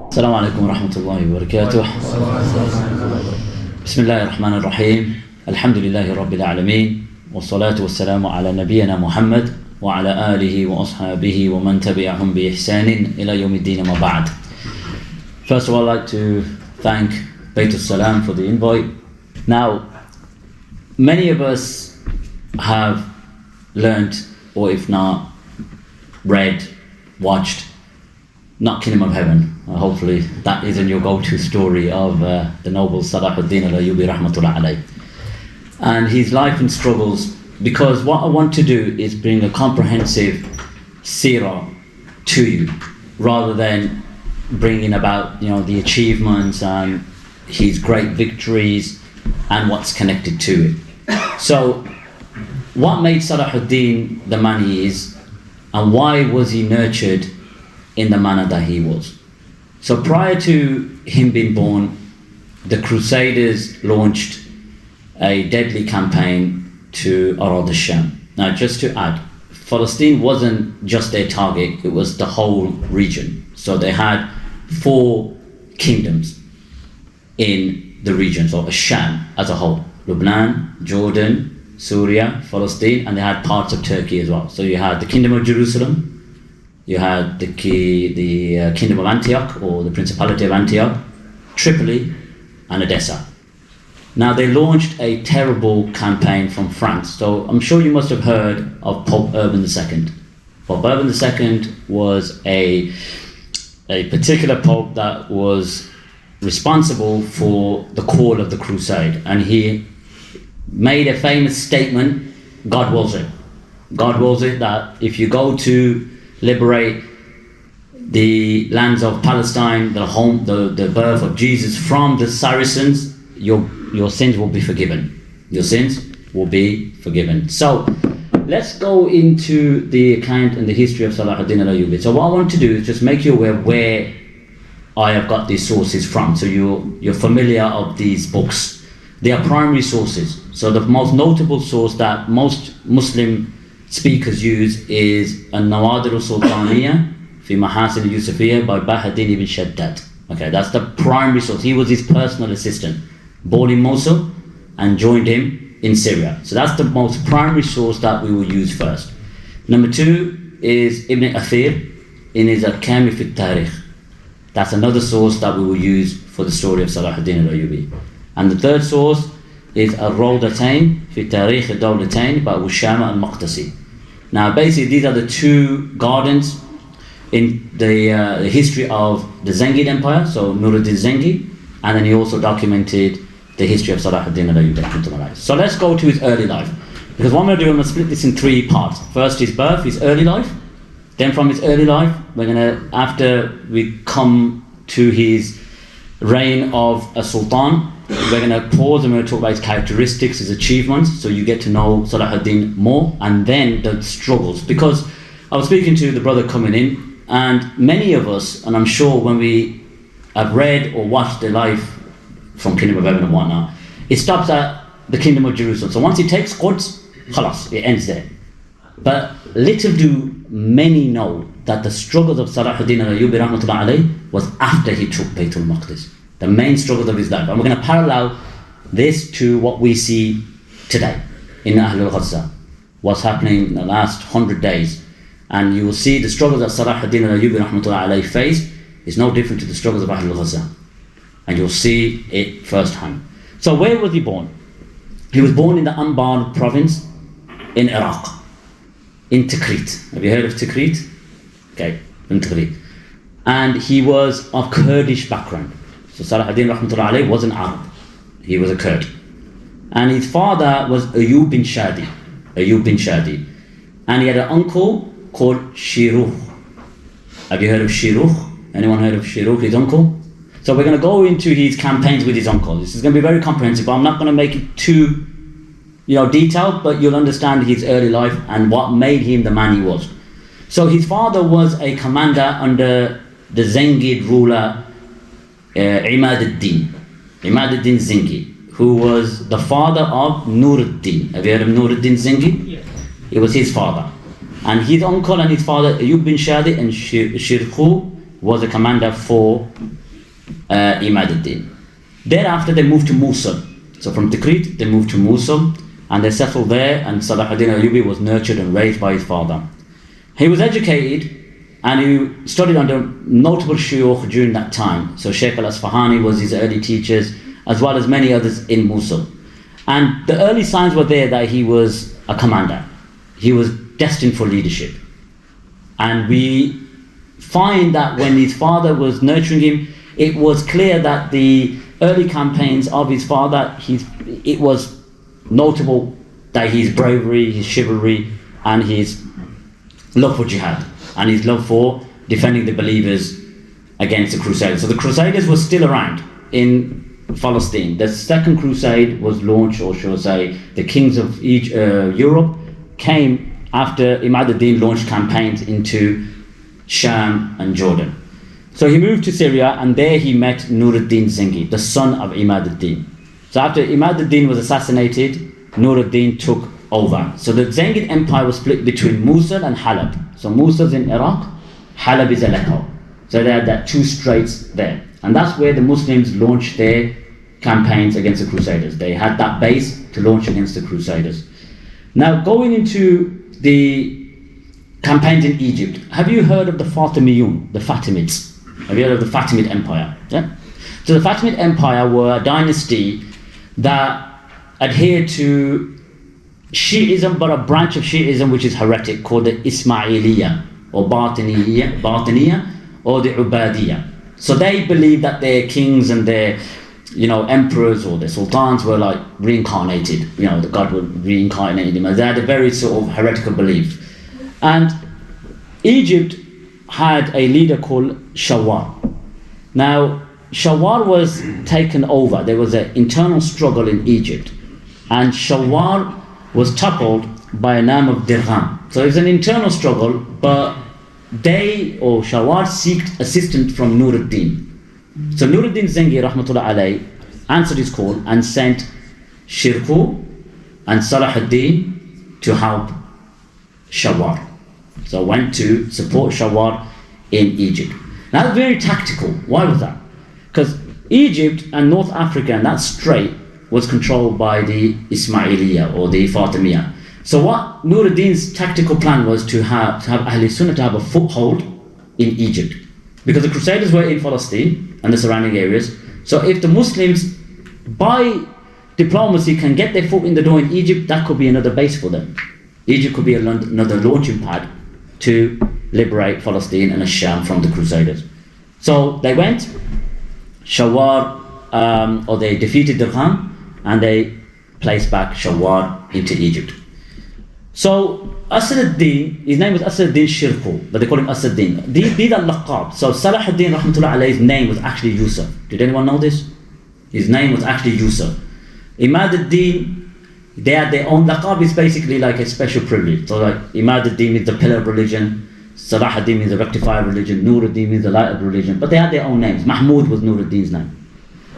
السلام عليكم ورحمة الله وبركاته. بسم الله الرحمن الرحيم. الحمد لله رب العالمين والصلاة والسلام على نبينا محمد وعلى آله وأصحابه ومن تبعهم بإحسان إلى يوم الدين ما بعد. First of all, I'd like to thank Bayt al-Salam for the invite. Now, many of us have learnt, or if not, read, watched, not Kingdom of Heaven. Hopefully that isn't your go-to story of the noble Salahuddin Al Ayyubi rahmatullah alayh. And his life and struggles, because what I want to do is bring a comprehensive seerah to you, rather than bringing about the achievements and his great victories and what's connected to it. So what made Salahuddin the man he is, and why was he nurtured in the manner that he was? So prior to him being born, the Crusaders launched a deadly campaign to Al-Sham. Now, just to add, Palestine wasn't just their target, it was the whole region. So they had 4 kingdoms in the region, so Al-Sham as a whole: Lebanon, Jordan, Syria, Palestine, and they had parts of Turkey as well. So you had the Kingdom of Jerusalem, you had the Kingdom of Antioch, or the Principality of Antioch, Tripoli, and Edessa. Now, they launched a terrible campaign from France. So I'm sure you must have heard of Pope Urban II. Pope Urban II was a particular pope that was responsible for the call of the Crusade, and he made a famous statement: God wills it. God wills it that if you go to liberate the lands of Palestine, the birth of Jesus, from the Saracens, your sins will be forgiven. Your sins will be forgiven. So let's go into the account and the history of Salahuddin Al Ayyubi. So what I want to do is just make you aware where I have got these sources from, so you're familiar of these books. They are primary sources. So the most notable source that most Muslim speakers use is An-Nawadir al-Sultaniyya fi Mahasin al-Yusufiyya by Bahadin ibn Shaddad. Okay, that's the primary source. He was his personal assistant, born in Mosul and joined him in Syria. So that's the most primary source that we will use first. Number 2 is Ibn Athir in his Al-Kamil fi al-Tarikh. That's another source that we will use for the story of Salahuddin Al Ayyubi. And the third source is Al-Rawdatain fi Tarikh al-Dawlatain by Ushama al-Maqdisi. Now, basically, these are the 2 gardens in the history of the Zengi Empire, so Nuruddin Zengi, and then he also documented the history of Salahuddin Al Ayyubi. So let's go to his early life, because what I'm going to do, I'm going to split this in 3 parts. First, his birth, his early life. Then from his early life, we're going to, after we come to his reign of a sultan, we're going to pause and we're going to talk about his characteristics, his achievements, so you get to know Salahuddin more, and then the struggles. Because I was speaking to the brother coming in, and many of us, and I'm sure when we have read or watched the life from Kingdom of Heaven and whatnot, it stops at the Kingdom of Jerusalem. So once he takes Quds, khalas, it ends there. But little do many know that the struggles of Salahuddin Al Ayyubi rahmatullah alayh was after he took Baytul Maqdis. The main struggles of his life. And we're going to parallel this to what we see today in Al-Aqsa, what's happening in the last 100 days. And you will see the struggles that Salahuddin Al Ayyubi rahmatullah alayh faced is no different to the struggles of Al-Aqsa. And you'll see it firsthand. So where was he born? He was born in the Anbar province in Iraq, in Tikrit. Have you heard of Tikrit? Okay, in Tikrit. And he was of Kurdish background. So Salahuddin rahmatullah alayh wasn't Arab, he was a Kurd. And his father was Ayub bin Shadi. And he had an uncle called Shiruh. Have you heard of Shiruh? Anyone heard of Shiruh, his uncle? So we're going to go into his campaigns with his uncle. This is going to be very comprehensive, but I'm not going to make it too detailed, but you'll understand his early life and what made him the man he was. So his father was a commander under the Zengi ruler Imad al-Din Zengi, who was the father of Nuruddin. Have you heard of Nuruddin Zengi? Yeah. It was his father. And his uncle and his father, Ayub bin Shadi and Shirkhu, was a commander for Imad ad-Din. Thereafter they moved to Mosul. So from Tikrit they moved to Mosul and they settled there, and Salahuddin Al Ayyubi was nurtured and raised by his father. He was educated and he studied under notable shuyukh during that time. So Sheikh al-Asfahani was his early teachers, as well as many others in Mosul. And the early signs were there that he was a commander. He was destined for leadership. And we find that when his father was nurturing him, it was clear that the early campaigns of his father, it was notable that his bravery, his chivalry, and his love for jihad, and his love for defending the believers against the Crusaders. So the Crusaders were still around in Palestine. The second crusade was launched, or shall I say, the kings of Europe came after Imad ad-Din launched campaigns into Sham and Jordan. So he moved to Syria, and there he met Nuruddin Zengi, the son of Imad ad-Din. So after Imad ad-Din was assassinated, Nuruddin took over. So the Zengid Empire was split between Mosul and Halab. So Mosul's in Iraq, Halab is Aleppo. So they had that two straits there. And that's where the Muslims launched their campaigns against the Crusaders. They had that base to launch against the Crusaders. Now going into the campaigns in Egypt, have you heard of the Fatimiyun, the Fatimids? Have you heard of the Fatimid Empire? Yeah? So the Fatimid Empire were a dynasty that adhered to Shi'ism, but a branch of Shi'ism which is heretic, called the Ismailiyya or Batiniya or the Ubadiyya. So they believed that their kings and their emperors or their sultans were like reincarnated, the God would reincarnate them. They had a very sort of heretical belief. And Egypt had a leader called Shawar. Now Shawar was taken over. There was an internal struggle in Egypt, and Shawar was toppled by a name of Dirham. So it's an internal struggle, but Shawar seeked assistance from Nuruddin. So Nuruddin Zengi rahmatullah alayh answered his call and sent Shirkuh and Salahuddin to help Shawar. So went to support Shawar in Egypt. Now that's very tactical. Why was that? Because Egypt and North Africa and that strait was controlled by the Ismailiyya or the Fatimiyya. So what Nuruddin's tactical plan was to have Ahl Sunnah to have a foothold in Egypt, because the Crusaders were in Palestine and the surrounding areas. So if the Muslims by diplomacy can get their foot in the door in Egypt, that could be another base for them. Egypt could be another launching pad to liberate Palestine and Al-Sham from the Crusaders. So they went, they defeated Dirham, and they placed back Shawar into Egypt. So Asad ad-Din, his name was Asad ad-Din Shirkuh, but they call him Asad ad-Din. These are laqab. So Salahuddin rahmatullah alayh's name was actually Yusuf. Did anyone know this? His name was actually Yusuf. Imad ad-Din, they had their own laqab. Is basically like a special privilege. So like Imad ad-Din means the pillar of religion, Salahuddin means the rectifier of religion, Nuruddin means the light of religion, but they had their own names. Mahmud was Nuruddin's name.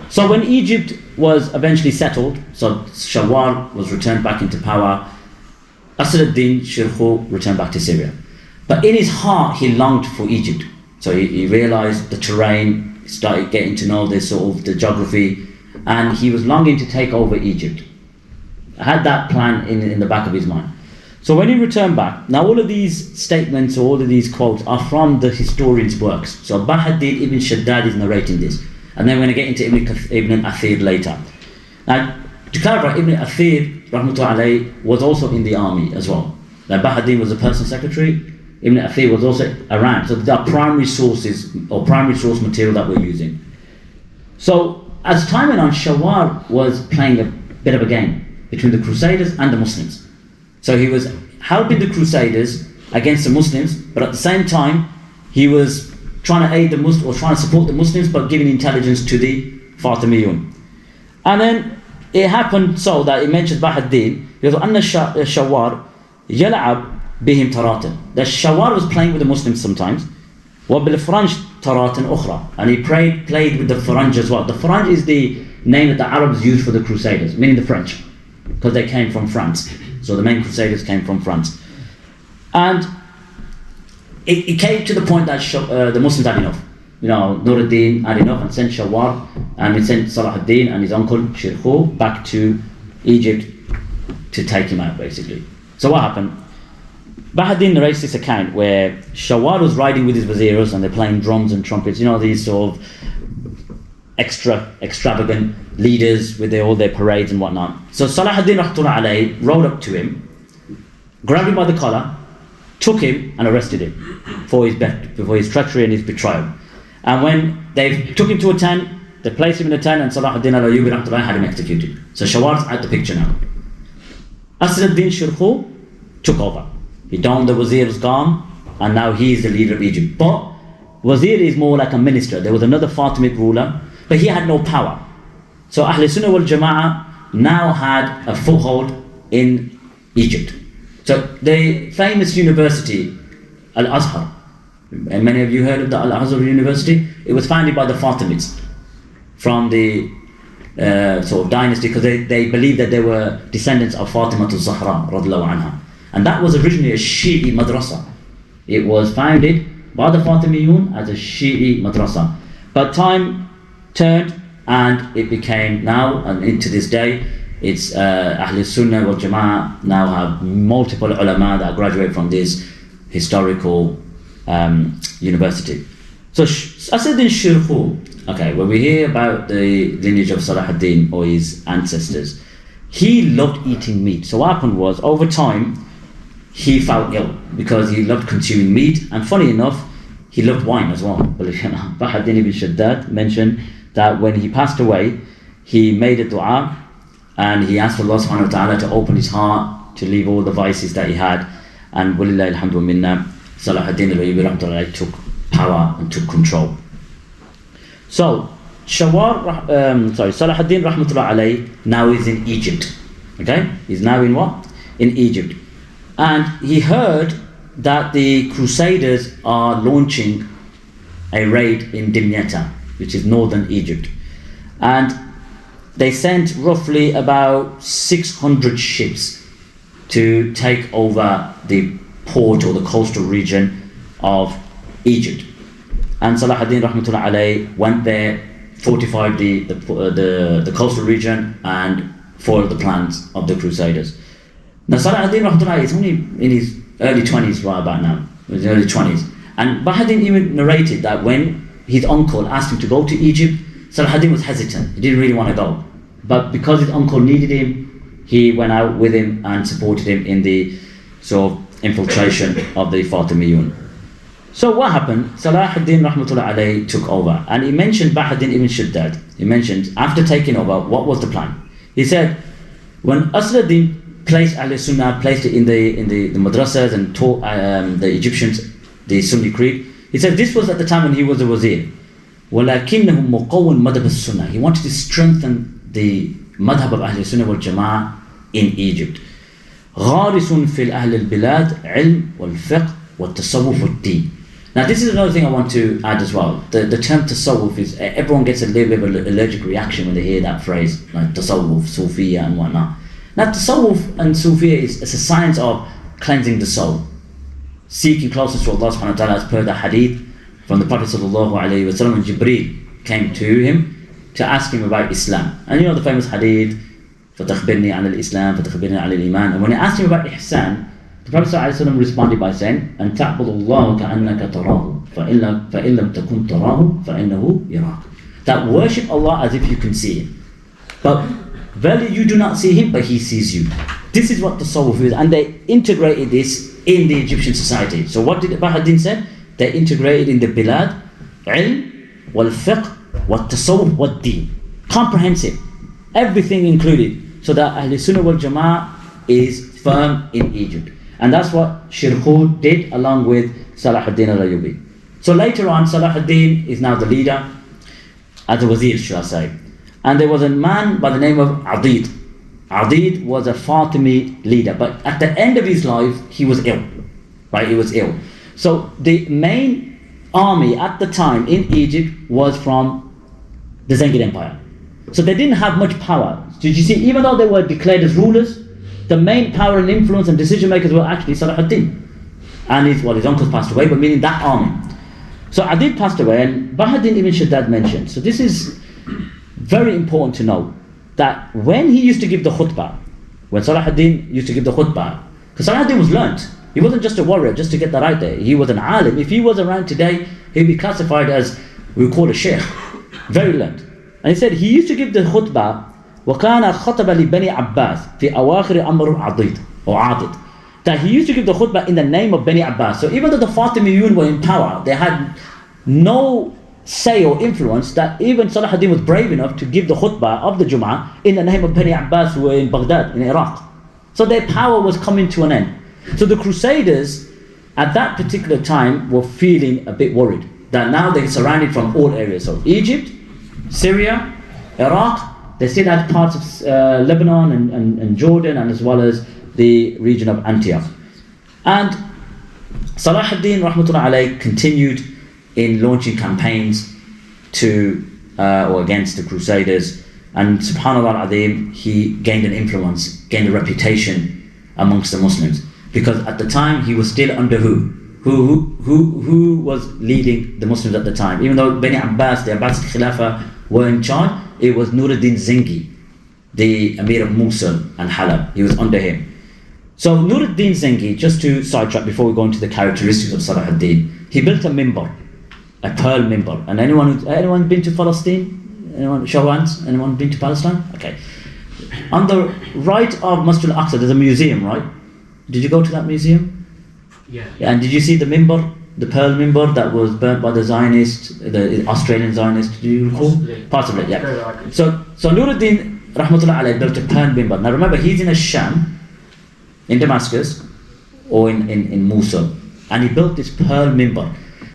So when Egypt was eventually settled, so Shawar was returned back into power, Asad ad-Din Shirkuh returned back to Syria. But in his heart he longed for Egypt. So he realized the terrain, started getting to know this sort of the geography, and he was longing to take over Egypt. I had that plan in the back of his mind. So when he returned back, now all of these statements or all of these quotes are from the historians' works. So Bahaddin Ibn Shaddad is narrating this, and then we're going to get into Ibn Athir later. Now to clarify, Ibn Athir rahmatullah alayh was also in the army as well. Now Bahaddin was a personal secretary, Ibn Athir was also around. So there are primary sources or primary source material that we're using. So as time went on, Shawar was playing a bit of a game between the Crusaders and the Muslims. So he was helping the Crusaders against the Muslims, but at the same time he was trying to aid the Muslims or trying to support the Muslims, but giving intelligence to the Fatimiyun. And then it happened so that it mentions Bahaddin, because أن الشوار يلعب بهم تراة. The Shawar was playing with the Muslims sometimes. وبالفرنج تراة أخرى, and he played with the Faranj as well. The Faranj is the name that the Arabs used for the Crusaders, meaning the French, because they came from France. So the main Crusaders came from France. And it came to the point that the Muslims had enough. Nuruddin had enough and sent Shawar, and he sent Salahuddin and his uncle Shirkuh back to Egypt to take him out, basically. So what happened? Bahadin narrates this account where Shawar was riding with his wazirs and they're playing drums and trumpets, these sort of extravagant leaders with all their parades and whatnot. So Salahuddin rahmatullah alayhi rode up to him, grabbed him by the collar, took him and arrested him for his treachery and his betrayal. And when they took him to a tent, they placed him in a tent, and Salahuddin Al Ayyubi rahmatullah had him executed. So Shawar's out the picture now. Asad-ud-Din Shirkuh took over. He donned the wazir's garb, and now he is the leader of Egypt. But wazir is more like a minister. There was another Fatimid ruler, but he had no power. So Ahl Sunnah wal Jama'ah now had a foothold in Egypt. So the famous university, Al-Azhar, and many of you heard of the Al-Azhar University? It was founded by the Fatimids from the sort of dynasty, because they believed that they were descendants of Fatima al-Zahra radhiyallahu anha. And that was originally a Shi'i madrasa. It was founded by the Fatimiyun as a Shi'i madrasa. But time turned and it became now, and into this day, it's Ahl Sunnah wal Jama'ah now have multiple ulama that graduate from this historical university. So Asad-ud-Din Shirkuh, okay, when we hear about the lineage of Salahuddin or his ancestors, he loved eating meat. So what happened was, over time, he fell ill because he loved consuming meat, and funny enough, he loved wine as well. Bahadin ibn Shaddad mentioned that when he passed away, he made a dua and he asked Allah subhanahu wa ta'ala to open his heart to leave all the vices that he had, and walillahi alhamdu minna, Salahuddin Al Ayyubi took power and took control. So Salahuddin rahmatullah alayhi now is in Egypt. Okay, he's now in what? In Egypt. And he heard that the Crusaders are launching a raid in Dimyata, which is northern Egypt. And they sent roughly about 600 ships to take over the port or the coastal region of Egypt. And Salahuddin rahmatullah alayhi went there, fortified the coastal region and foiled the plans of the Crusaders. Now Salahuddin rahmatullah is only in his early 20s right about now, in his early 20s. And Bahadin even narrated that when his uncle asked him to go to Egypt, Salahuddin was hesitant. He didn't really want to go. But because his uncle needed him, he went out with him and supported him in the sort of infiltration of the Fatimiyun. So what happened? Salahuddin rahmatullah alayhi took over, and he mentioned Bahadin ibn Shaddad. He mentioned after taking over, what was the plan? He said, when Asad-ud-Din placed Sunnah, placed it in the madrasas and taught the Egyptians the Sunni creed, he said this was at the time when he was a wazir. وَلَكِنَّهُ مُقَوٍ مَدَبَ السُّنَّةِ. He wanted to strengthen the madhab of Ahl Sunnah wal Jama'ah in Egypt. غَارِسٌ فِي الْأَهْلِ الْبِلَادِ عِلْمِ وَالْفِقْهِ وَالتَّصَوُّفُ وَالدِّينِ. Now this is another thing I want to add as well. The term tasawwuf is, everyone gets a little bit of an allergic reaction when they hear that phrase, like tasawwuf, Sufiya and whatnot. Now tasawwuf and Sufiya is a science of cleansing the soul, seeking closeness to Allah subhanahu wa ta'ala, as per the hadith from the Prophet sallallahu alayhi wa sallam when Jibreel came to him to ask him about Islam. And the famous hadith, فَتَخْبِرْنِي عَنِ الْإِسْلَامِ فَتَخْبِرْنِي عَنِ الْإِيمَانِ. And when he asked him about ihsan, the Prophet ﷺ responded by saying, أَن تَعْبُدُ اللَّهَ كَأَنَّكَ تَرَاهُ فَإِن لَمْ تَكُنْ تَرَاهُ فَإِنَّهُ يَرَاكَ. That worship Allah as if you can see Him. But verily you do not see Him, but He sees you. This is what the tasawwuf is, and they integrated this in the Egyptian society. So what did Bahadin say? They integrated in the bilad, ilm, wal-fiqh, wat-tasawwuf, wat-deen. Comprehensive. Everything included. So that Ahl Sunnah wal Jama'ah is firm in Egypt. And that's what Shirkuh did along with Salahuddin Al Ayyubi. So later on, Salahuddin is now the leader, as a wazir, should I say. And there was a man by the name of Adid. Adid was a Fatimi leader, but at the end of his life, he was ill. Right, he was ill. So the main army at the time in Egypt was from the Zengi Empire. So they didn't have much power. Did you see, even though they were declared as rulers, the main power and influence and decision makers were actually Salahuddin. And his uncles passed away, but meaning that army. So Adid passed away, and Bahauddin ibn Shaddad mentioned, so this is very important to know, that when he used to give the khutbah, when Salahuddin used to give the khutbah, because Salahuddin was learnt, he wasn't just a warrior just to get that right there, he was an alim. If he was around today, he'd be classified as, we call a sheikh, very learnt. And he said he used to give the khutbah, وَكَانَ خَطَبَ لِبَنِي عَبَّاسِ فِي أَوَاخِرِ أَمْرُ عَضِيد or Adid. That he used to give the khutbah in the name of Bani Abbas. So even though the Fatimiyun were in power, they had no say or influence, that even Salahuddin was brave enough to give the khutbah of the Jum'ah in the name of Bani Abbas who were in Baghdad, in Iraq. So their power was coming to an end. So the Crusaders at that particular time were feeling a bit worried that now they're surrounded from all areas. So Egypt, Syria, Iraq, they still had parts of Lebanon and Jordan, and as well as the region of Antioch. And Salahuddin rahmatullah alayh continued in launching campaigns to or against the Crusaders, and subhanallah al-azim, he gained an influence, gained a reputation amongst the Muslims, because at the time he was still under who was leading the Muslims at the time. Even though Bani Abbas, the Abbasid Khilafah, were in charge, it was Nuruddin Zengi, the Emir of Mosul and Halab. He was under him. So Nuruddin Zengi, just to sidetrack before we go into the characteristics of Salahuddin, he built a minbar, a pearl minbar. And anyone been to Palestine? Anyone? Show hands. Anyone been to Palestine? Okay. On the right of Masjid Al-Aqsa, there's a museum, right? Did you go to that museum? Yeah. And did you see the minbar, the pearl minbar that was burnt by the Zionists, the Australian Zionists? Do you recall? Possibly, yeah. So Nuruddin rahmatullah alayh built a pearl minbar. Now remember, he's in Al-Sham, in Damascus, or in Mosul, and he built this pearl minbar,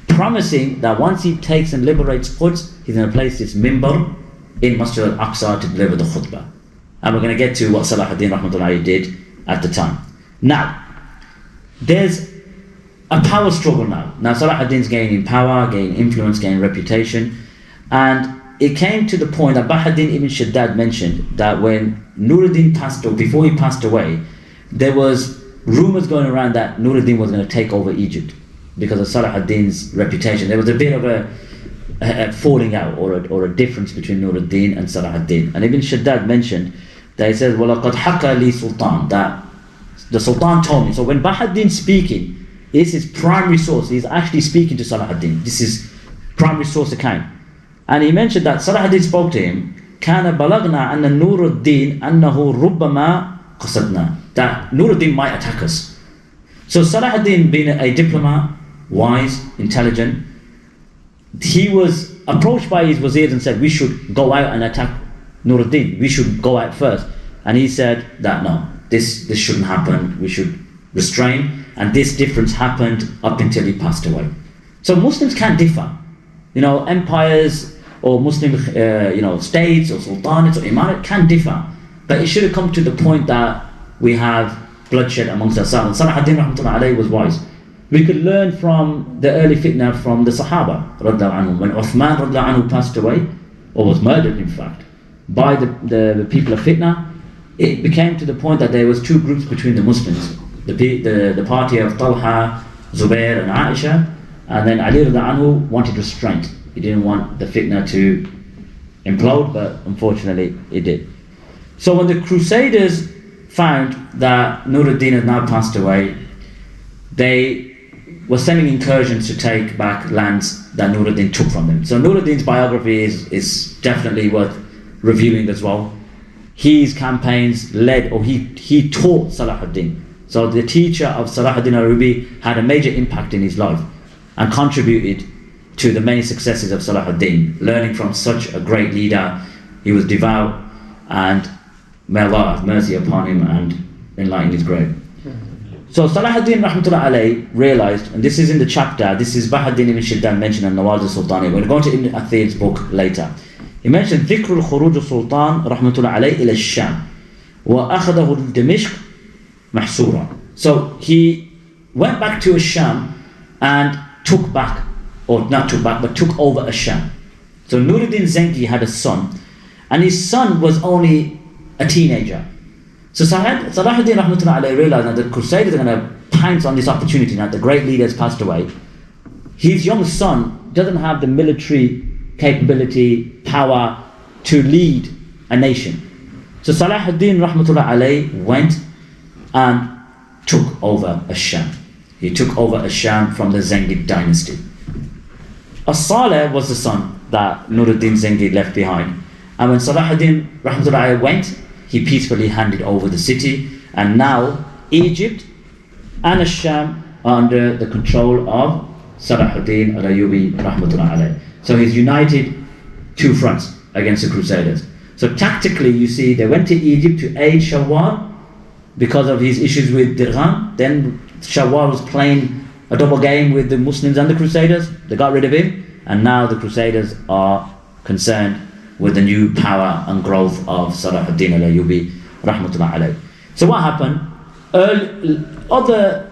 promising that once he takes and liberates Quds, he's going to place this minbar in Masjid Al-Aqsa to deliver the khutbah. And we're going to get to what Salahuddin rahmatullah did at the time. Now, there's a power struggle now. Now Salahuddin's gaining power, gaining influence, gaining reputation, and it came to the point that Bahauddin ibn Shaddad mentioned that when Nuruddin passed, or before he passed away, there was rumors going around that Nuruddin was going to take over Egypt because of Salahuddin's reputation. There was a bit of a falling out or a difference between Nuruddin and Salahuddin. And Ibn Shaddad mentioned that he says, وَلَقَدْ حَكَى لِي Sultan, that the Sultan told me. So when Bahauddin's speaking, it's his primary source. He's actually speaking to Salahuddin. This is primary source account. And he mentioned that Salahuddin spoke to him, كَانَ بَلَغْنَا أَنَّ نُورُ الدِّينِ أَنَّهُ رُبَّمَا قَصَدْنَا, that Nuruddin might attack us. So Salahuddin, being a diplomat, wise, intelligent, he was approached by his wazirs and said, we should go out and attack Nuruddin. We should go out first. And he said that no, this shouldn't happen. We should restrain. And this difference happened up until he passed away. So Muslims can differ. Empires or Muslim states or sultanates or imarat can differ. But it should have come to the point that we have bloodshed amongst ourselves. Salahuddin rahmatullah alayhi was wise. We could learn from the early fitna from the Sahaba radhiyallahu anhu. When Uthman radhiyallahu anhu passed away, or was murdered in fact, by the people of fitna, it became to the point that there was two groups between the Muslims. The party of Talha, Zubair and Aisha, and then Ali radhiyallahu anhu wanted restraint. He didn't want the fitna to implode, but unfortunately it did. So when the Crusaders found that Nuruddin had now passed away, they were sending incursions to take back lands that Nuruddin took from them. So Nuruddin's biography is definitely worth reviewing as well. His campaigns led, or he taught Salahuddin. So the teacher of Salahuddin Al Ayyubi had a major impact in his life and contributed to the many successes of Salahuddin. Learning from such a great leader, he was devout, and may Allah have mercy upon him and enlighten his grave. So Salahuddin rahmatullah alayhi realized, and this is in the chapter, this is Bahauddin ibn Shaddad mentioned in Nawaz al-Sultani. We're going to go into Ibn Athir's book later. He mentioned ذكر الخروج السلطان رحمة الله عليه إلى الشام وأخذه دمشق محصورا. So he went back to Al-Sham and took back, or not took back, but took over Al-Sham. So Nuruddin Zengi had a son, and his son was only a teenager. So Salahuddin rahmatullah alayhi realized that the Crusaders are going to pounce on this opportunity now. The great leader has passed away. His young son doesn't have the military capability, power to lead a nation. So Salahuddin rahmatullah alayhi went and took over Al-Sham. He took over Al-Sham from the Zengi dynasty. As-Saleh was the son that Nuruddin Zengi left behind. And when Salahuddin rahmatullah alayhi went, he peacefully handed over the city, and now Egypt and Al-Sham are under the control of Salahuddin Al Ayyubi rahmatullah alayhi. So he's united two fronts against the Crusaders. So tactically, you see, they went to Egypt to aid Shawwal because of his issues with Dirham. Then Shawwal was playing a double game with the Muslims and the Crusaders. They got rid of him, and now the Crusaders are concerned with the new power and growth of Salahuddin Al Ayyubi rahmatullah alayhi. So what happened? Other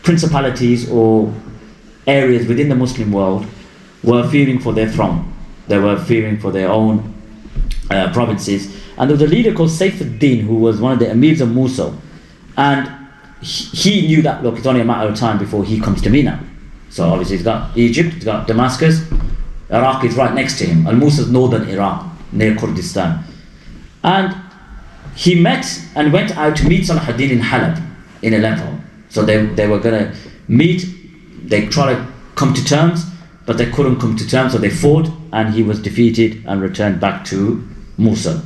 principalities or areas within the Muslim world were fearing for their throne. They were fearing for their own provinces. And there was a leader called Salah, who was one of the emirs of Mosul. And he knew that, look, it's only a matter of time before he comes to me now. So obviously he's got Egypt, he's got Damascus, Iraq is right next to him. Al-Mosul is northern Iraq, near Kurdistan. And he met and went out to meet Salahuddin in Halab, in Aleppo. So they were going to meet, they tried to come to terms, but they couldn't come to terms, so they fought, and he was defeated and returned back to Mosul.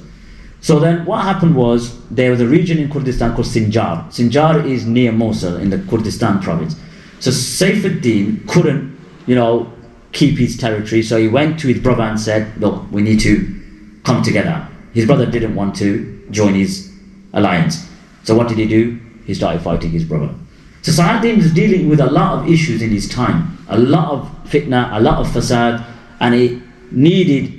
So then what happened was, there was a region in Kurdistan called Sinjar. Sinjar is near Mosul in the Kurdistan province. So Saifuddin couldn't, keep his territory, so he went to his brother and said, look, we need to come together. His brother didn't want to join his alliance. So what did he do? He started fighting his brother. So Salahuddin was dealing with a lot of issues in his time, a lot of fitna, a lot of fasad, and it needed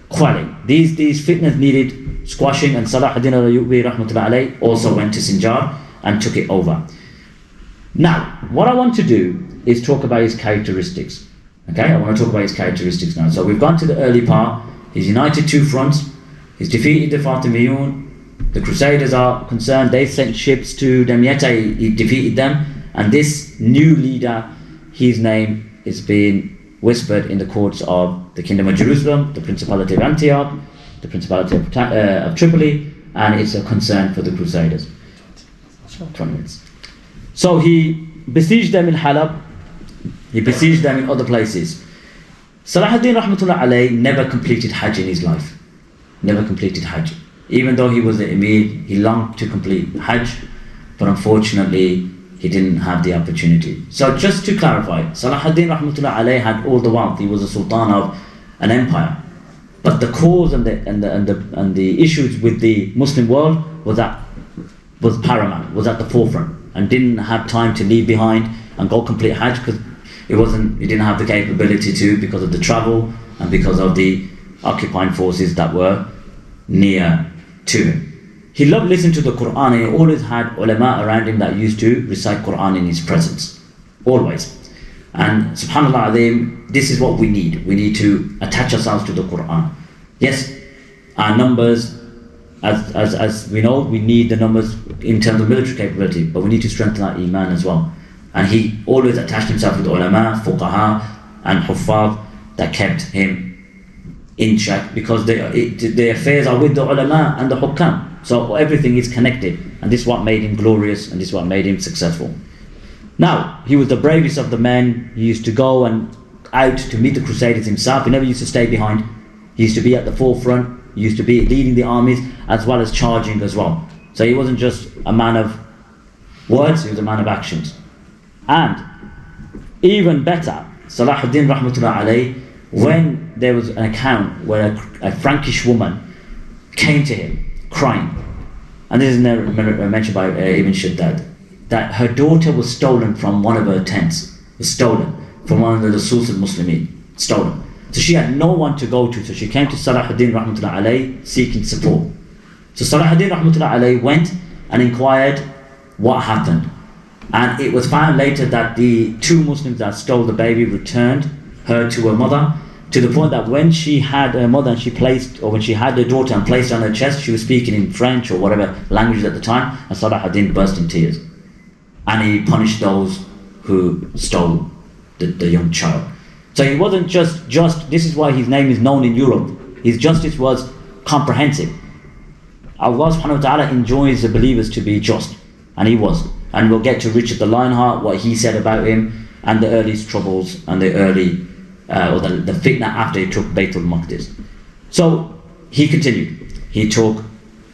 quelling. These fitnas needed squashing, and Salahuddin Al Ayyubi rahmatullah alayhi also went to Sinjar and took it over. Now, what I want to do is talk about his characteristics. Okay, I want to talk about his characteristics now. So we've gone to the early part. He's united two fronts. He's defeated the Fatimiyun. The Crusaders are concerned. They sent ships to Damietta. He defeated them. And this new leader, his name is being whispered in the courts of the Kingdom of Jerusalem, the Principality of Antioch, the Principality of Tripoli, and it's a concern for the Crusaders. 20 minutes. So he besieged them in Halab. He besieged them in other places. Salahuddin rahmatullah alayhi never completed Hajj in his life. Never completed Hajj. Even though he was the Emir, he longed to complete Hajj, but unfortunately he didn't have the opportunity. So just to clarify, Salahuddin rahmatullah alayhi had all the wealth. He was a sultan of an empire. But the cause and the issues with the Muslim world was paramount, was at the forefront, and didn't have time to leave behind and go complete Hajj because he didn't have the capability to, because of the travel and because of the occupying forces that were near to him. He loved listening to the Quran, and he always had ulama around him that used to recite Quran in his presence, always. And subhanallah azim, this is what we need. We need to attach ourselves to the Quran. Yes, our numbers, as we know, we need the numbers in terms of military capability, but we need to strengthen our iman as well. And he always attached himself with ulama, fuqaha and huffaz that kept him in check, because the affairs are with the ulama and the hukam. So everything is connected, and this is what made him glorious, and this is what made him successful. Now, he was the bravest of the men. He used to go and out to meet the Crusaders himself. He never used to stay behind. He used to be at the forefront. He used to be leading the armies as well as charging as well. So he wasn't just a man of words, he was a man of actions. And even better, Salahuddin rahmatullah alayhi, when there was an account where a Frankish woman came to him crying, and this is mentioned by Ibn Shaddad, that her daughter was stolen from one of her tents, was stolen from one of the Rasul's Muslimin, stolen. So she had no one to go to, so she came to Salahuddin rahmatullah alayhi seeking support. So Salahuddin rahmatullah alayhi went and inquired what happened. And it was found later that the two Muslims that stole the baby returned her to her mother, to the point that when she had her mother and when she had her daughter and placed her on her chest, she was speaking in French or whatever language at the time, and Salahuddin burst in tears. And he punished those who stole the young child. So he wasn't just, this is why his name is known in Europe. His justice was comprehensive. Allah subhanahu wa ta'ala enjoys the believers to be just, and he was. And we'll get to Richard the Lionheart, what he said about him, and the early troubles, and the early, or the fitna after he took Baytul Maqdis. So he continued. He took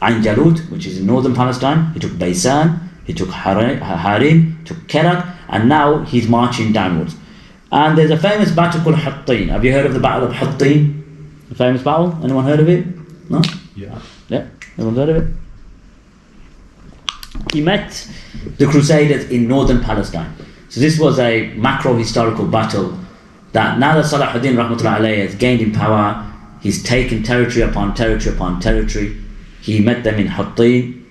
Ain Jalut, which is in northern Palestine. He took Baysan, he took Harim, took Kerak, and now he's marching downwards. And there's a famous battle called Hattin. Have you heard of the Battle of Hattin? A famous battle? Anyone heard of it? No? Yeah. Yeah? Anyone heard of it? He met the Crusaders in northern Palestine. So this was a macro-historical battle that now that Salahuddin rahmatullahi alayhi has gained in power, he's taken territory upon territory upon territory. He met them in Hattin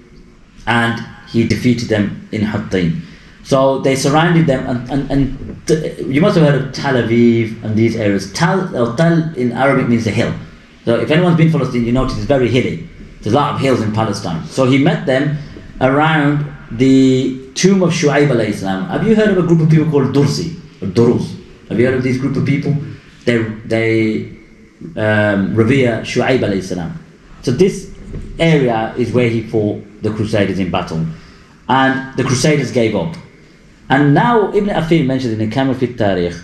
and he defeated them in Hattin. So they surrounded them and you must have heard of Tel Aviv and these areas. Tel in Arabic means a hill. So if anyone's been to Palestine, you notice it's very hilly. There's a lot of hills in Palestine. So he met them around the tomb of Shu'aib alayhi salam. Have you heard of a group of people called Dursi or Durus? Have you heard of these group of people? They revere Shu'aib alayhi salam. So this area is where he fought the Crusaders in battle, and the Crusaders gave up. And now Ibn Athir mentioned in the Kamil fi Tarikh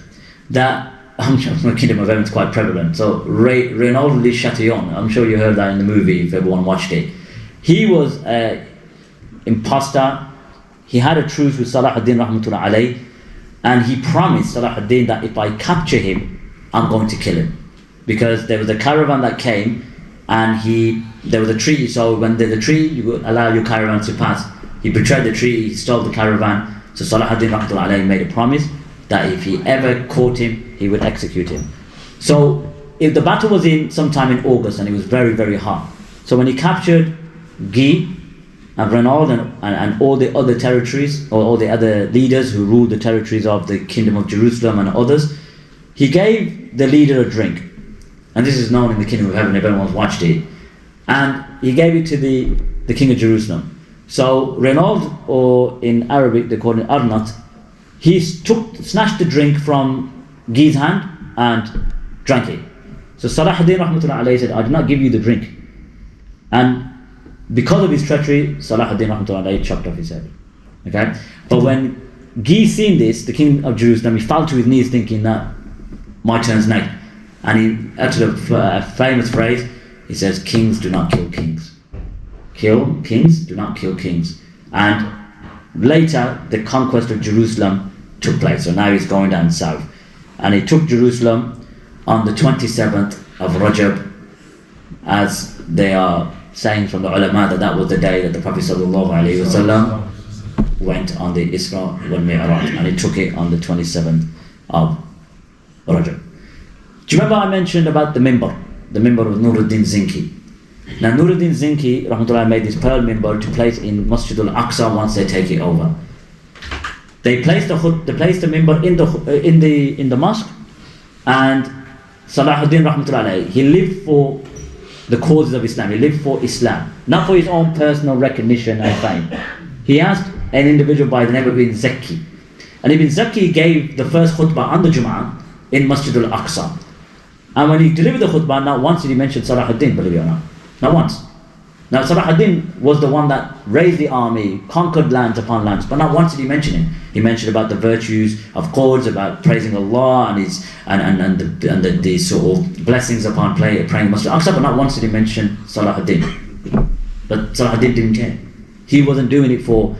that the Kingdom of Heaven is quite prevalent. So Renaud Le Chatillon, I'm sure you heard that in the movie if everyone watched it. He was an imposter. He had a truce with Salahuddin rahmatullah alayhi, and he promised Salahuddin that if I capture him, I'm going to kill him. Because there was a caravan that came, and there was a treaty, so when there's a treaty, you would allow your caravan to pass. He betrayed the treaty, he stole the caravan, so Salahuddin rahmatullah alayhi made a promise that if he ever caught him, he would execute him. So if the battle was in sometime in August, and it was very, very hot. So when he captured Guy and Renaud and all the other territories, or all the other leaders who ruled the territories of the Kingdom of Jerusalem and others, he gave the leader a drink. And this is known in the Kingdom of Heaven if anyone's watched it. And he gave it to the King of Jerusalem. So Renaud, or in Arabic they call it Arnat, he snatched the drink from Guy's hand and drank it. So Salahuddin rahmatullah alayhi said, I did not give you the drink. And because of his treachery, Salahuddin rahmatullah alayhi chopped off his head. Okay? But when Guy seen this, the King of Jerusalem, he fell to his knees thinking that my turn's next. And he uttered a famous phrase. He says, kings do not kill kings. Kill kings, do not kill kings. And later, the conquest of Jerusalem took place. So now he's going down south. And he took Jerusalem on the 27th of Rajab, as they are saying from the ulama that was the day that the Prophet ﷺ went on the Isra wal Mi'raj, and he took it on the 27th of Rajab. Do you remember I mentioned about the minbar of Nuruddin Zengi? Now Nuruddin Zengi rahmatullah made this pearl minbar to place in Masjid Al-Aqsa once they take it over. They placed the minbar in the mosque, and Salahuddin rahmatullah alayhi, he lived for the causes of Islam. He lived for Islam, not for his own personal recognition and fame. He asked an individual by the name of Ibn Zakki, and Ibn Zakki gave the first khutbah on the Jum'ah in Masjid Al-Aqsa. And when he delivered the khutbah, not once did he mention Salahuddin, believe it or not. Not once. Now Salahuddin was the one that raised the army, conquered lands upon lands, but not once did he mention him. He mentioned about the virtues of Quds, about praising Allah and the sort of blessings upon praying Masjid Al-Aqsa, but not once did he mention Salahuddin. But Salahuddin didn't care. He wasn't doing it for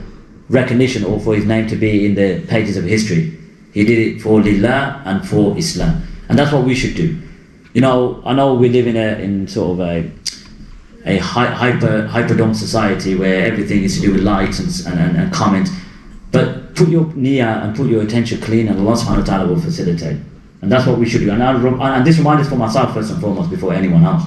recognition or for his name to be in the pages of history. He did it for Lillah and for Islam. And that's what we should do. You know, I know we live in sort of a hyperdome society where everything is to do with likes and comments, but put your niyyah and put your attention clean, and Allah subhanahu wa ta'ala will facilitate. And that's what we should do. And this reminder is for myself first and foremost before anyone else.